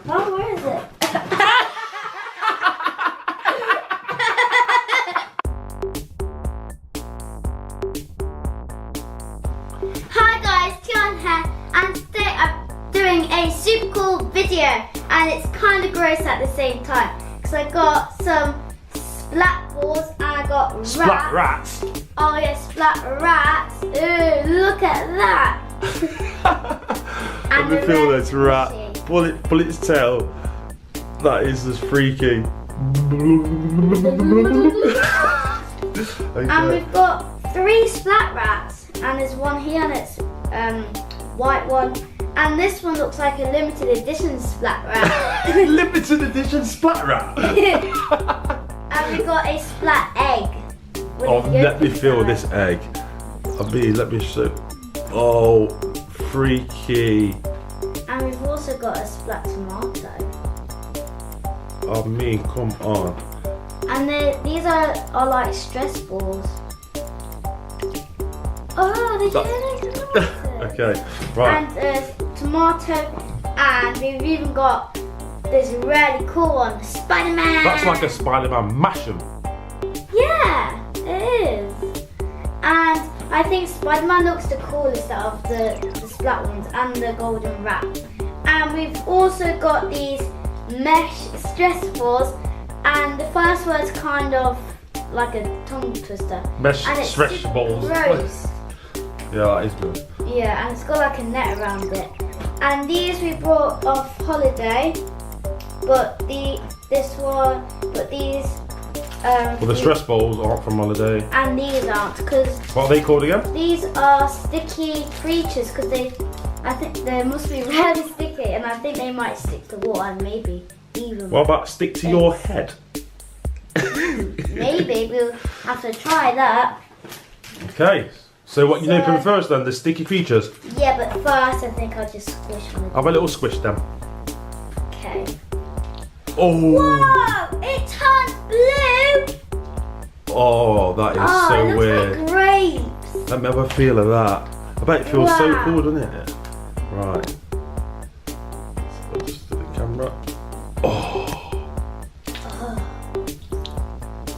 Oh, where is it? Hi guys, Tion here, and today I'm doing a super cool video, and it's kind of gross at the same time because I got some splat balls and I got rats. Splat rats? Oh yeah, splat rats. Ooh, look at that. Let me feel this rat. Pull its tail. That is just freaky. Okay. And we've got 3 splat rats, and there's one here and it's white one, and this one looks like a limited edition splat rat. Limited edition splat rat. And we've got a splat egg. Oh, let me feel this egg. Let me show. Oh, freaky. And we've also got a splat tomato. Come on. And these are like stress balls. Oh, they're yellow. Okay, right. And tomato, and we've even got this really cool one, Spider-Man. That's like a Spider-Man mashem. Yeah, it is. And I think Spider-Man looks the coolest out of the splat ones and the golden rat. And we've also got these mesh stress balls, and the first one's kind of like a tongue twister. Mesh and it's stretch super balls. gross. Yeah, that is good. Yeah, and it's got like a net around it. And these we brought off holiday, but these. Well, the stress balls aren't from holiday. And these aren't, because What are they called again? these are sticky creatures, because I think they must be really sticky, and I think they might stick to water and maybe even. What about stick to your head? Maybe we'll have to try that. Okay. So what you open first then? The sticky features. Yeah, but first I think I'll just squish them. Have a little squish them. Okay. Oh. Whoa! It turned blue. Oh, that is so it weird. looks like grapes. Let me have a feel of that. I bet it feels so Wow. cool, doesn't it? Right. So just to the camera. Oh.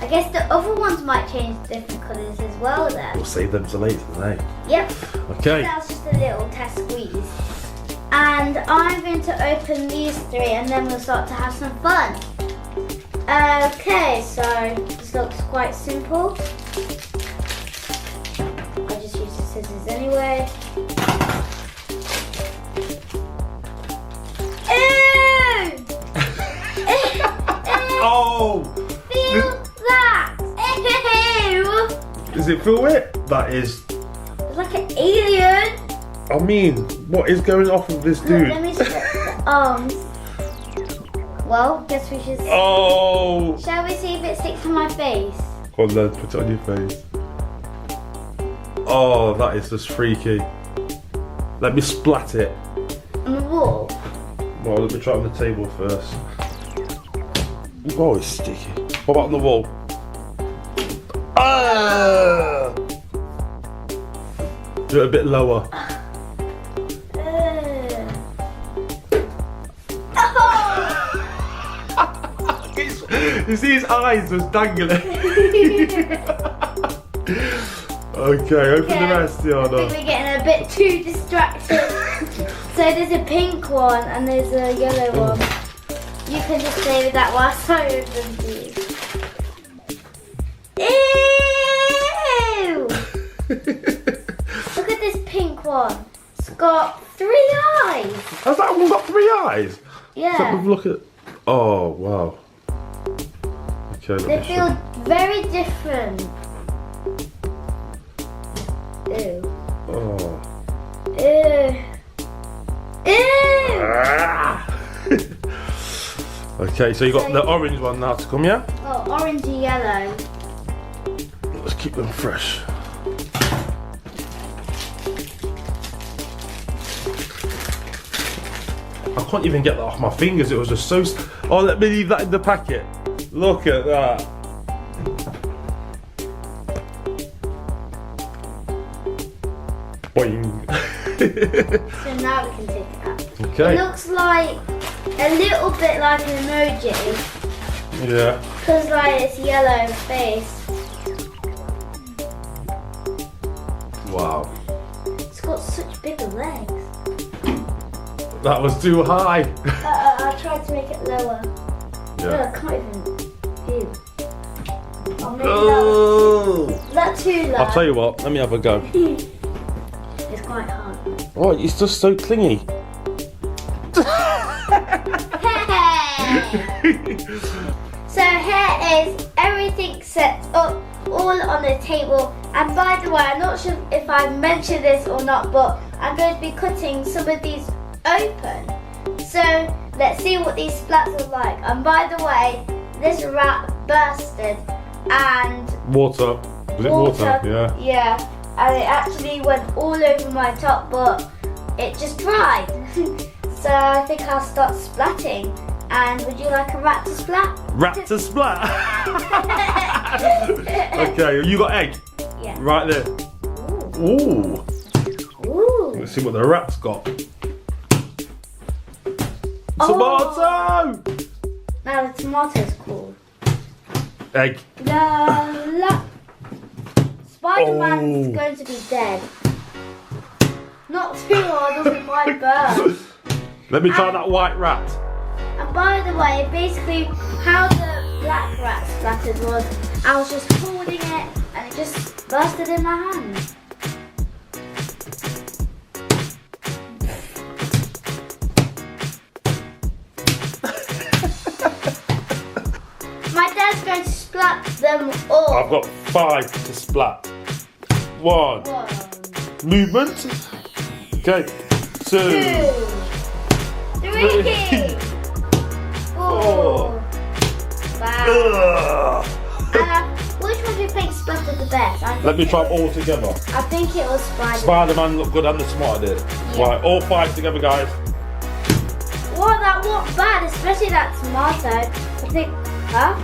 I guess the other ones might change different colours as well then. We'll save them till later today. Yep. Okay. That was just a little test squeeze. And I'm going to open these 3 and then we'll start to have some fun. Okay, so this looks quite simple. I just use the scissors anyway. Ew! Oh. Feel that! Ew! Does it feel it? That is. It's like an alien. I mean, what is going off with this dude? Let me stick the arms. Well, guess we should. Oh. Shall we see if it sticks to my face? Go on then, put it on your face. Oh, that is just freaky. Let me splat it. On the wall? Well, let me try it on the table first. Oh, it's sticky. What about on the wall? Ah! Do it a bit lower. You see his eyes just dangling. Okay, open the rest, I Tiana. think we're getting a bit too distracted. So there's a pink one and there's a yellow one. You can just play with that whilst I open these. Ew! Look at this pink one. It's got 3 eyes. Has that one got 3 eyes? Yeah. Let's have a look at. Oh wow. Okay, let They me feel show. very different. Ew. Oh. Ew. Ew. Ah. Okay, so you got the orange one now to come, yeah? Oh, orange and yellow. Let's keep them fresh. I can't even get that off my fingers. It was just so. Oh, let me leave that in the packet. Look at that. Boing. So now we can take it out. Okay. It looks like a little bit like an emoji. Yeah. Because like it's yellow face. Wow. It's got such big legs. That was too high. I'll try to make it lower. Yeah. I can't even feel. Oh, maybe Oh. that's too low. I'll tell you what, let me have a go. It's quite hard. Oh, it's just so clingy. So here is everything set up all on the table, and by the way, I'm not sure if I mentioned this or not, but I'm going to be cutting some of these open. So let's see what these splats are like. And by the way, this rat bursted and Water. Was it water? Yeah. Yeah, and it actually went all over my top, but it just dried. So I think I'll start splatting. And would you like a rat to splat? Rat to splat. Okay, you got egg? Yeah. Right there. Ooh. Ooh. Let's see what the rat's got. Oh. Tomato! Now the tomato's cool. Egg. La la. Spider-Man's Oh. going to be dead. Not too hard, or it might burn. Let me try that white rat. And by the way, basically how the black rat splattered was I was just holding it and it just bursted in my hand. My dad's going to splat them all. I've got 5 to splat. 1. One, Movement. Okay. 2. 2, 3, 4, 5. Ugh. And which one do you think splattered the best? Let me try them all together. I think it was Spider-Man. Spider-Man looked good and the tomato did. Yeah. Right, all 5 together, guys. Well, that wasn't bad, especially that tomato. I think, huh?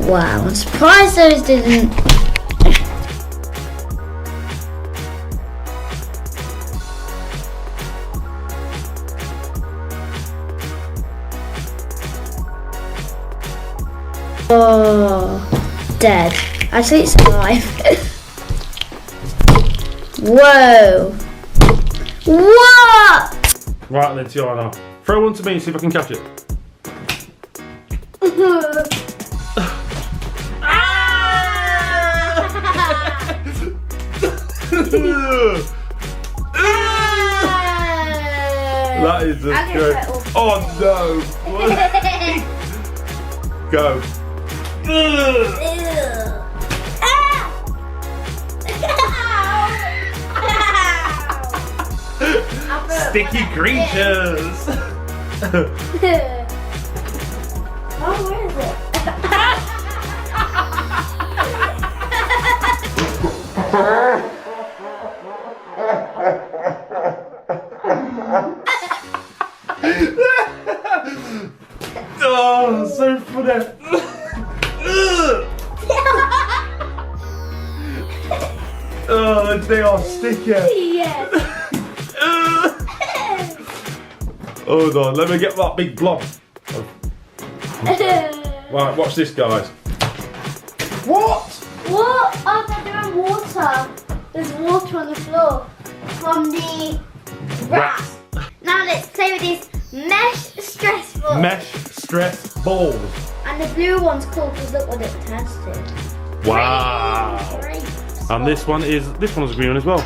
Wow, I'm surprised those didn't. Oh, dead. Actually, it's alive. Whoa. What? Right then, Tiana. Throw one to me and see if I can catch it. That is just good. Oh no! Go. Sticky creatures. Oh, where is it? Oh, so funny. Oh, they are sticky. Yes. Hold on, let me get that big blob. Right, watch this, guys. What? What? Oh, they're doing water. There's water on the floor from the rat. Now let's play with these mesh stress balls. Mesh stress balls. And the blue one's cool because look what it turns to. Wow. Grapes. And this one's green as well.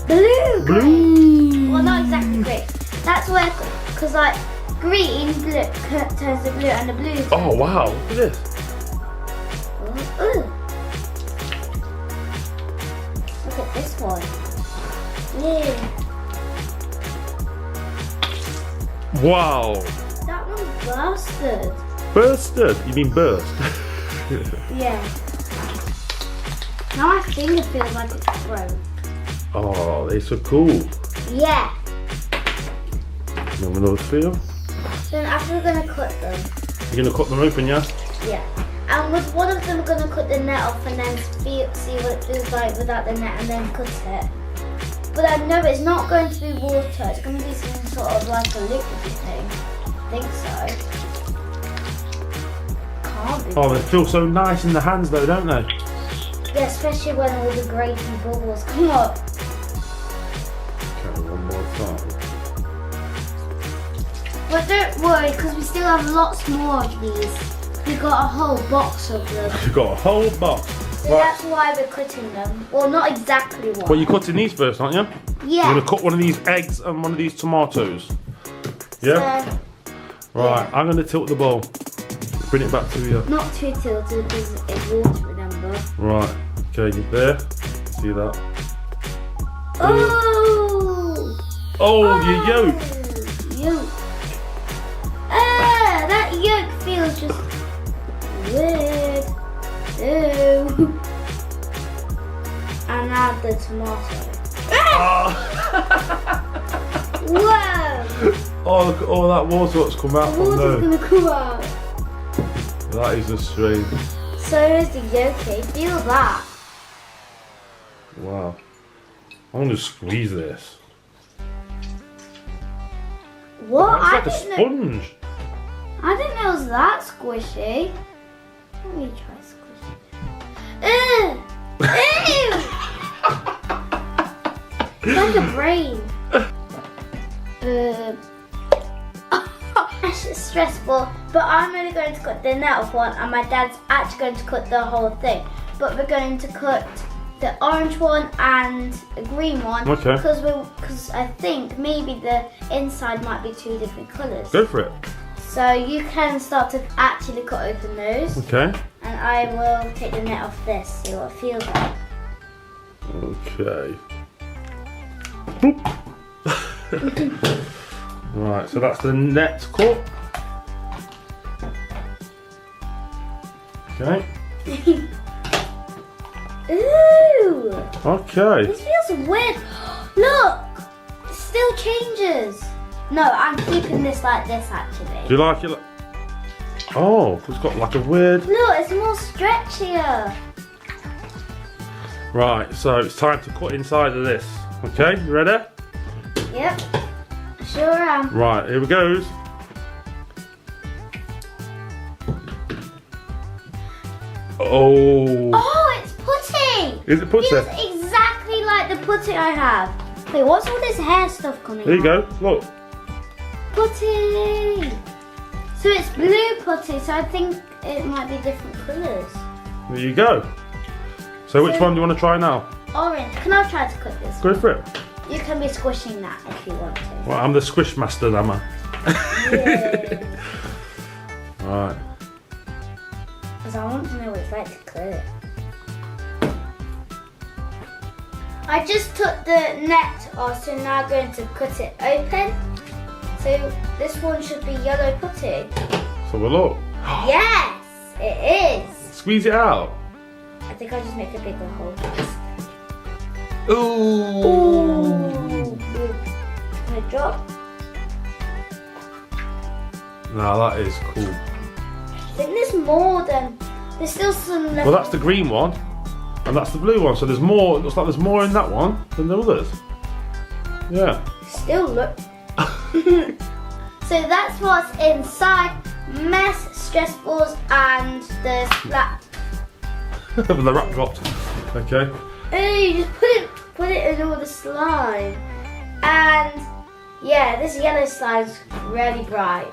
Blue. Blue. Well, not exactly green. That's where, because like green turns to blue and the blue. Oh wow, look at this. Ooh. one. Yeah. Wow. That one's busted. Bursted? You mean burst? Yeah. Now my finger feels like it's broke. Oh, they're so cool. Yeah. You have another feel? Then after we're gonna cut them. You're gonna cut them open, yeah? Yeah. And with one of them, we're gonna cut the net off and then see what it feels like without the net and then cut it. But I know it's not going to be water. It's going to be some sort of like a liquidy thing. I think so. Can't be. Oh, they feel so nice in the hands though, don't they? Yeah, especially when all the grating bubbles come up. Okay, one more time. But don't worry, because we still have lots more of these. We got a whole box of them. You've got a whole box. So Right. that's why we're cutting them. Well, not exactly one. Well, you're cutting these first, aren't you? Yeah. You're gonna cut one of these eggs and one of these tomatoes. Yeah? So, Right, I'm gonna tilt the bowl. Bring it back to you. not too tilted because it's water, remember? Right, okay, there. See that? Oh! Oh, your yolk! Yolk. Ah, that yolk feels just weird. Ew. And add the tomato. Oh. Whoa! Oh, look at all that water that's come out The from water's there. gonna come out. That is just strange. So is the yolky. Feel that. Wow. I'm gonna squeeze this. What? It's like a sponge. I didn't know it was that squishy. Let me try squishy. Ew! Ew! It's like a brain. It's stressful, but I'm only going to cut the net off one, and my dad's actually going to cut the whole thing. But we're going to cut the orange one and a green one. Okay. Because I think maybe the inside might be two different colours. Go for it. So you can start to actually cut open those, Okay. and I will take the net off this, see what it feels like. Okay. Boop. Right, so that's the net cut. Okay. Ooh! Okay. This feels weird. Look! It still changes. No, I'm keeping this like this actually. Do you like it? Oh, it's got like a weird. Look, it's more stretchier. Right, so it's time to cut inside of this. Okay, you ready? Yep. Sure am. Right, here we goes. Oh. Oh, it's putty! Is it putty? Feels exactly like the putty I have. Wait, what's all this hair stuff coming There you out? go. Look. Putty! So it's blue putty, so I think it might be different colours. There you go. So which So- one do you want to try now? Orange. Can I try to cut this? Go for it. You can be squishing that if you want to. Well, I'm the squish master, am I? Yeah. Right. Because I want to know what it's like to cut it. I just took the net off, so now I'm going to cut it open. So this one should be yellow putty. So we'll look. Yes, it is. Squeeze it out. I think I'll just make a bigger hole. Ooh. Ooh. Can I drop? Now that is cool. I think there's more than. There's still some left. Well, that's the green one, and that's the blue one. So there's more. It looks like there's more in that one than the others. Yeah. Still look. So that's what's inside. Mess, stress balls, and the splat. The wrap dropped. Okay. Oh, you just put it in all the slime. And yeah, this yellow slime's really bright.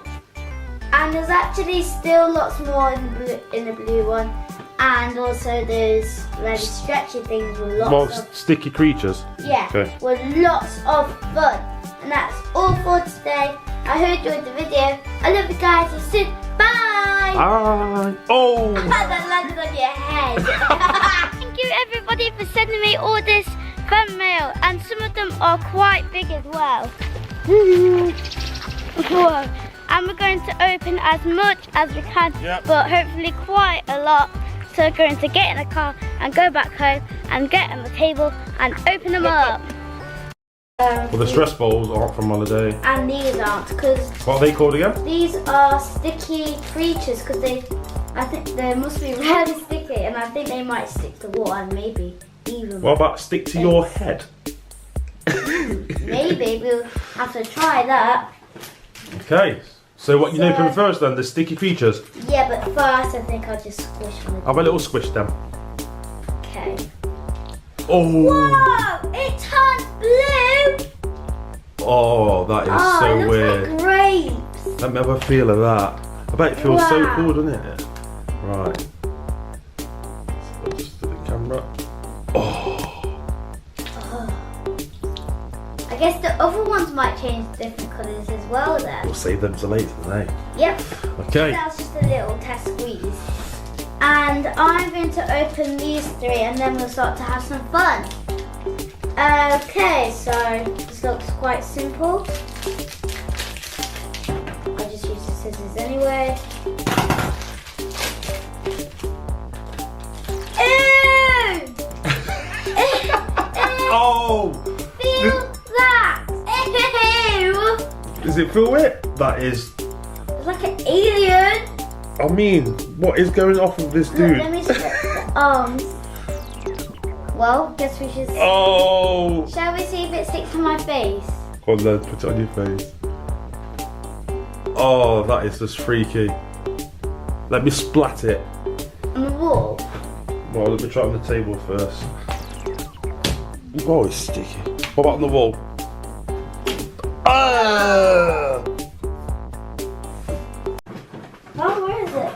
And there's actually still lots more in the blue one. And also those really stretchy things with lots More of sticky creatures. yeah, Okay. with lots of fun. And that's all for today. I hope you enjoyed the video. I love you guys. See you soon. Bye. Ah. Oh. That landed on your head. Thank you everybody for sending me all this fan mail, and some of them are quite big as well. Whoa. And we're going to open as much as we can, but hopefully quite a lot. So we're going to get in the car and go back home and get on the table and open them up. Well, the stress balls aren't from holiday. And these aren't, because... What are they called again? These are sticky creatures, because I think they must be really sticky, and I think they might stick to water and maybe even... What about stick to your head? Maybe, we'll have to try that. Okay, so what you open first then, the sticky creatures? Yeah, but first I think I'll just squish them. Have a little squish them. Okay. Oh! Whoa! It turned blue! Oh, that is so it looks weird. like grapes. Let me have a feel of that. I bet it feels so cool, doesn't it? Right. So just to the camera. Oh! I guess the other ones might change different colours as well then. We'll save them to later today. Yep. Okay. That was just a little test squeeze. And I'm going to open these three and then we'll start to have some fun. Okay, so this looks quite simple. I just use the scissors anyway. Ew! Oh! Feel that! Ew! Does it feel it? That is. It's like an alien. I mean, what is going off with this Look, dude? let me split the arms. Well, guess we should. Oh! Shall we see if it sticks to my face? Hold on, put it on your face. Oh, that is just freaky. Let me splat it. On the wall? Well, let me try it on the table first. Oh, it's sticky. What about on the wall? Ah! Oh, where is it?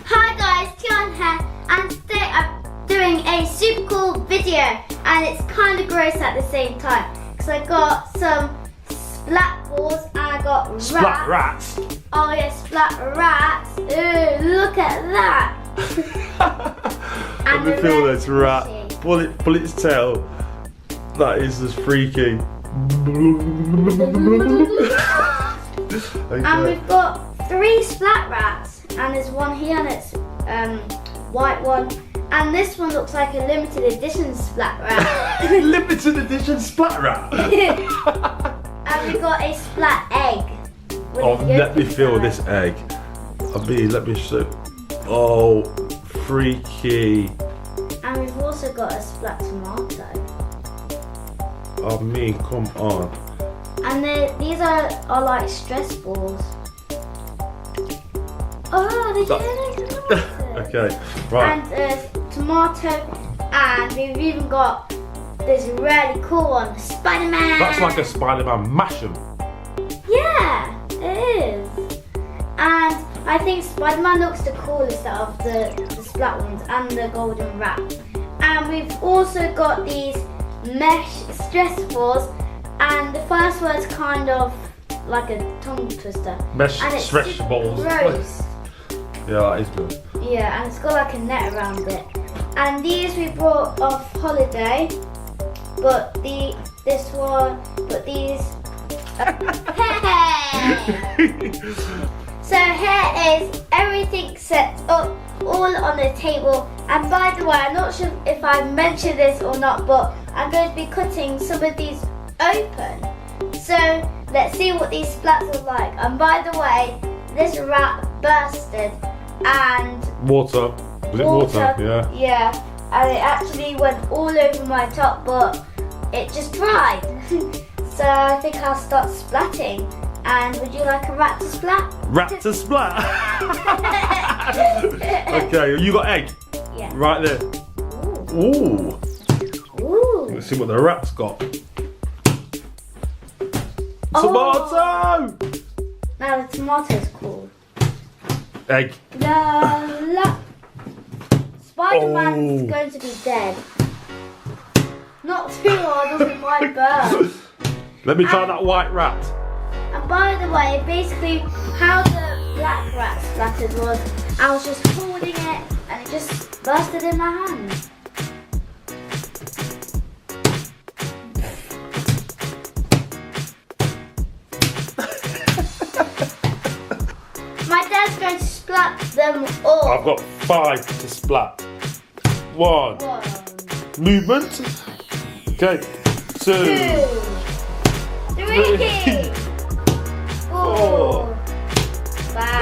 Hi guys, Tion here, and today I'm doing a super cool video, and it's kind of gross at the same time because I got some splat balls and I got Splat rats. Oh yeah, splat rats. Ooh, look at that. Let me feel this rat. Pull its tail. That is just freaky. Okay. And we've got 3 splat rats, and there's one here and it's white one, and this one looks like a limited edition splat rat. Limited edition splat rat. And we've got a splat egg. Oh, let me feel this egg. Let me show. Oh, freaky. And we've also got a splat tomato. I mean, come on. And these are like stress balls. Oh, they're tomato. Okay, right. And tomato, and we've even got this really cool one, Spider-Man. That's like a Spider-Man mashem. Yeah, it is. And I think Spider-Man looks the coolest out of the splat ones and the golden wrap. And we've also got these mesh stress balls, and the first one's kind of like a tongue twister. Mesh and it's stretch super balls. gross. Yeah, that is good. Yeah, and it's got like a net around it. And these we brought off holiday, but these. So here is everything set up, all on the table. And by the way, I'm not sure if I mentioned this or not, but I'm going to be cutting some of these open. So let's see what these splats are like. And by the way, this rat bursted and Water. Was it water? Yeah. Yeah, and it actually went all over my top, but it just dried. So I think I'll start splatting. And would you like a rat to splat? Rat to splat. Okay, you got egg? Yeah. Right there. Ooh. Ooh. Let's see what the rat's got. Oh. Tomato! Now the tomato's cool. Egg. La la. Spider-Man's Oh. going to be dead. Not too hard, or he might burn. Let me try that white rat. And by the way, basically how the black rat splattered was, I was just holding it and it just busted in my hand. My dad's going to splat them all. I've got 5 to splat. 1. Movement. Okay. 2. 3. 4. 5.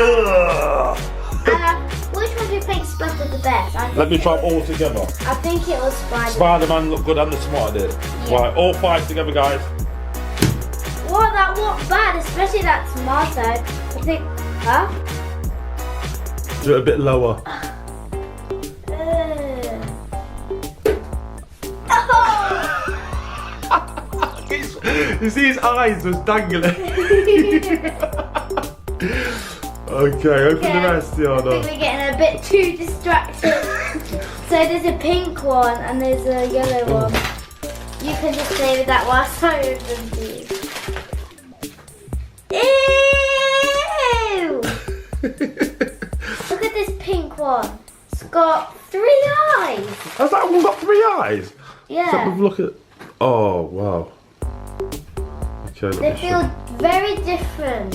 Which one do you think splattered the best? Let me try them all together. I think it was Spider-Man. Spider-Man looked good and the Smart did. Yeah. Right, all 5 together, guys. Well, that wasn't bad, especially that tomato. I think, huh? Do it a bit lower. You see his eyes was dangling. Okay, open the rest, I think Tiana. we're getting a bit too distracted. So there's a pink one and there's a yellow one. You can just play with that whilst I open these. Ew! Look at this pink one. It's got 3 eyes. Has that one got 3 eyes? Yeah. Let's have a look at. Oh wow. Okay. They feel very different.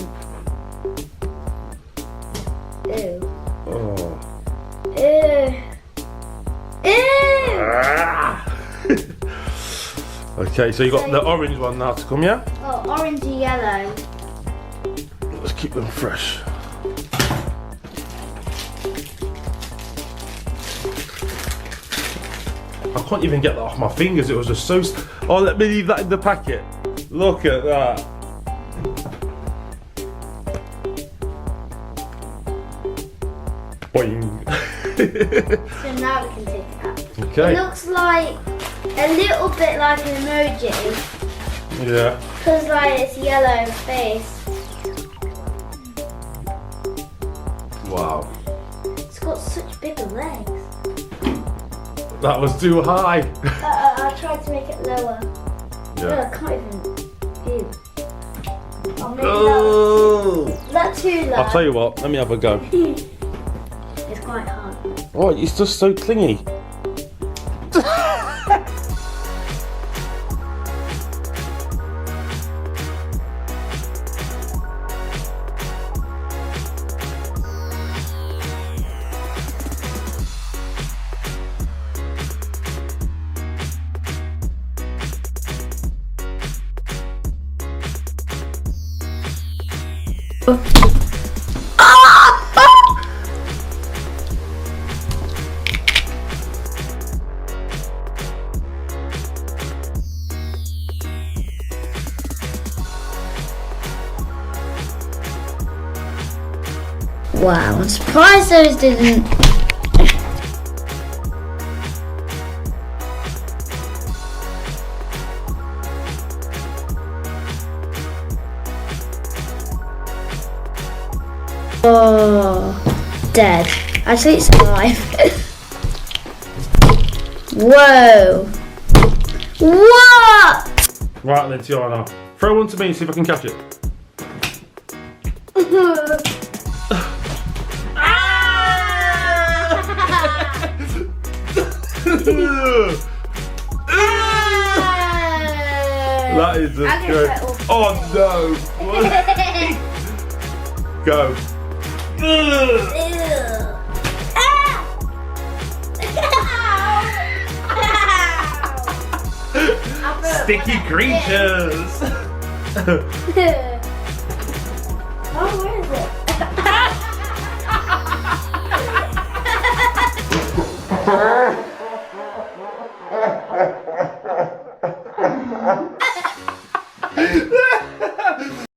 Ew. Oh. Ew. Ew! Ah. Okay, so you got the orange one now to come, yeah? Oh, orangey yellow. Let's keep them fresh. I can't even get that off my fingers. It was just so. Oh, let me leave that in the packet. Look at that. Boing. So now we can take it out. Okay. It looks like a little bit like an emoji. Yeah. Because like it's yellow face. Wow. It's got such big legs. That was too high. I tried to make it lower. No, Yeah. I can't even. Ew. Oh, maybe Oh. that's too low. I'll tell you what. Let me have a go. It's quite hard. Oh, it's just so clingy. Wow, I'm surprised those didn't. Oh, dead. Actually, it's alive. Whoa. What? Right then, Tiana. Throw one to me and see if I can catch it. That is just good. Oh no! Go. Sticky creatures. Oh, where is it?